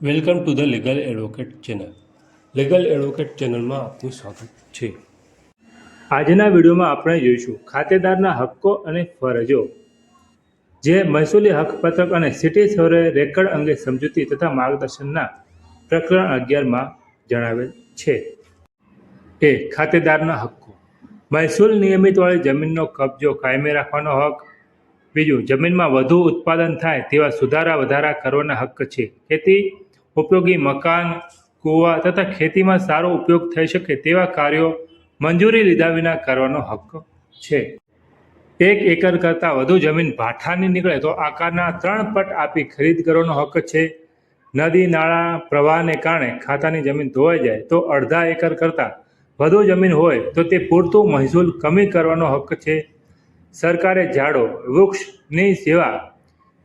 Welcome to the legal advocate channel. Legal advocate ચેનલમાં આપનું સ્વાગત છે. આજના વિડીયોમાં આપણે જોઈશું ખાતેદારના હક્કો અને ફરજો, જે મહેસૂલી હકપત્રક અને સિટી સર્વે રેકર્ડ અંગે સમજૂતી તથા માર્ગદર્શનના પ્રકરણ 11માં જણાવેલ છે. એ ખાતેદારના હક્કો: મહેસૂલ નિયમિતવાળી જમીનનો કબજો કાયમી રાખવાનો હક. બીજું, જમીનમાં વધુ ઉત્પાદન થાય તેવા સુધારા વધારા કરવાના હક છે. ખેતી ઉપયોગી મકાન, કૂવા તથા ખેતીમાં સારો ઉપયોગ થઈ શકે તેવા કાર્યો મંજૂરી લીધા વિના કરવાનો હક છે. 1 એકર કરતાં વધુ જમીન ભાઠાની નીકળે તો આકારના 3 પટ આપી ખરીદ કરવાનો હક છે. નદી નાળા પ્રવાહને કારણે ખાતાની જમીન ધોવાઈ જાય તો અડધા એકર કરતાં વધુ જમીન હોય તો તે પૂરતું મહેસૂલ કમી કરવાનો હક છે. સરકારે ઝાડો વૃક્ષની સેવા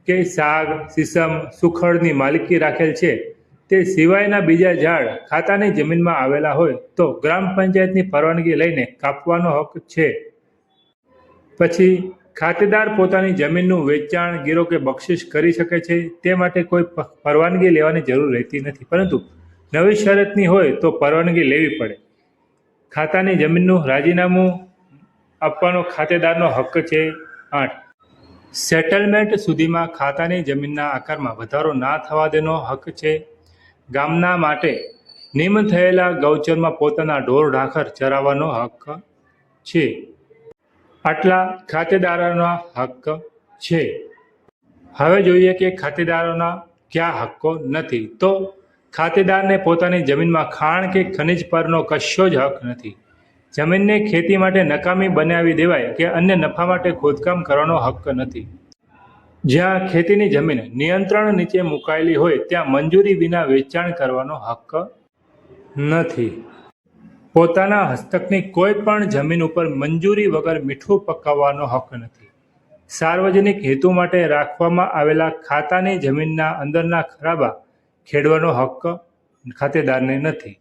કે સાગ, સીસમ, સુખડની માલિકી રાખેલ છે તે સિવાયના બીજા ઝાડ ખાતાની જમીનમાં આવેલા હોય તો ગ્રામ પંચાયતની પરવાનગી લઈને કાપવાનો હક છે. પછી ખાતેદાર પોતાની જમીનનું વેચાણ, ગીરો કે બક્ષિસ કરી શકે છે. તે માટે કોઈ પરવાનગી લેવાની જરૂર રહેતી નથી, પરંતુ નવી શરતની હોય તો પરવાનગી લેવી પડે. ખાતાની જમીનનું રાજીનામું આપવાનો ખાતેદારનો હક છે. 8. સેટલમેન્ટ સુધીમાં ખાતાની જમીનના આકારમાં વધારો ના થવા દેવાનો હક છે. ગામના માટે નિયમ થયેલા ગૌચરમાં પોતાના ઢોર ઢાંખર ચરાવવાનો હક છે. આટલા ખાતેદારોના હક છે. હવે જોઈએ કે ખાતેદારોના કયા હક્કો નથી. તો ખાતેદારને પોતાની જમીનમાં ખાણ કે ખનિજ પરનો કશો જ હક નથી. જમીનને ખેતી માટે નકામી બનાવી દેવાય કે અન્ય નફા માટે ખોદકામ કરવાનો હક નથી. જ્યાં ખેતીની જમીન નિયંત્રણ નીચે મુકાયેલી હોય ત્યાં મંજૂરી વિના વેચાણ કરવાનો હક નથી. પોતાના હસ્તકની કોઈ પણ જમીન ઉપર મંજૂરી વગર મીઠું પકવવાનો હક નથી. સાર્વજનિક હેતુ માટે રાખવામાં આવેલા ખાતાની જમીનના અંદરના ખરાબા ખેડવાનો હક ખાતેદારને નથી.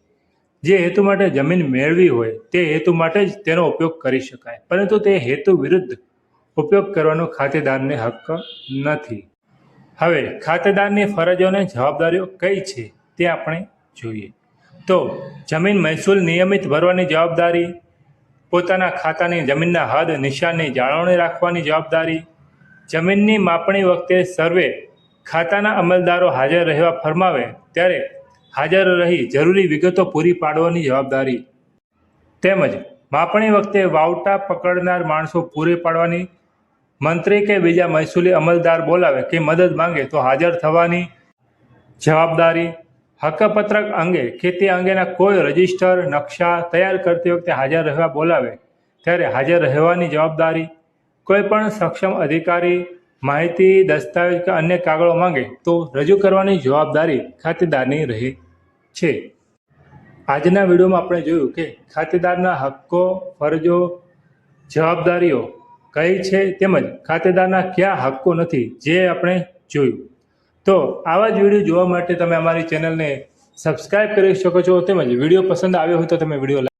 જે હેતુ માટે જમીન મેળવી હોય તે હેતુ માટે જ તેનો ઉપયોગ કરી શકાય, પરંતુ તે હેતુ વિરુદ્ધ ઉપયોગ કરવાનો ખાતેદારને હક નથી. હવે ખાતેદારની ફરજો અને જવાબદારીઓ કઈ છે તે આપણે જોઈએ. તો જમીન મહેસૂલ નિયમિત ભરવાની જવાબદારી, પોતાના ખાતાની જમીનના હદ નિશાનની જાળવણી રાખવાની જવાબદારી, જમીનની માપણી વખતે સર્વે ખાતાના અમલદારો હાજર રહેવા ફરમાવે ત્યારે હાજર રહી જરૂરી વિગતો પૂરી પાડવાની જવાબદારી, તેમજ માપણી વખતે વાવટા પકડનાર માણસો પૂરી પાડવાની, મંત્રી કે બીજા મહેસૂલી અમલદાર બોલાવે કે મદદ માંગે તો હાજર થવાની જવાબદારી, હકપત્રક અંગે ખેતી અંગેના કોઈ રજિસ્ટર, નકશા તૈયાર કરતી વખતે હાજર રહેવા બોલાવે ત્યારે હાજર રહેવાની જવાબદારી, કોઈ પણ સક્ષમ અધિકારી માહિતી, દસ્તાવેજ કે અન્ય કાગળો માંગે તો રજૂ કરવાની જવાબદારી ખાતેદારની રહે છે. આજના વિડીયોમાં આપણે જોયું કે ખાતેદારના હક્કો, ફરજો, જવાબદારીઓ કઈ છે, તેમજ ખાતેદારના કયા હક્કો નથી જે આપણે જોયું. તો આવા જ વિડીયો જોવા માટે તમે અમારી ચેનલને સબસ્ક્રાઈબ કરી શકો છો. તેમજ વિડીયો પસંદ આવ્યો હોય તો તમે વિડીયો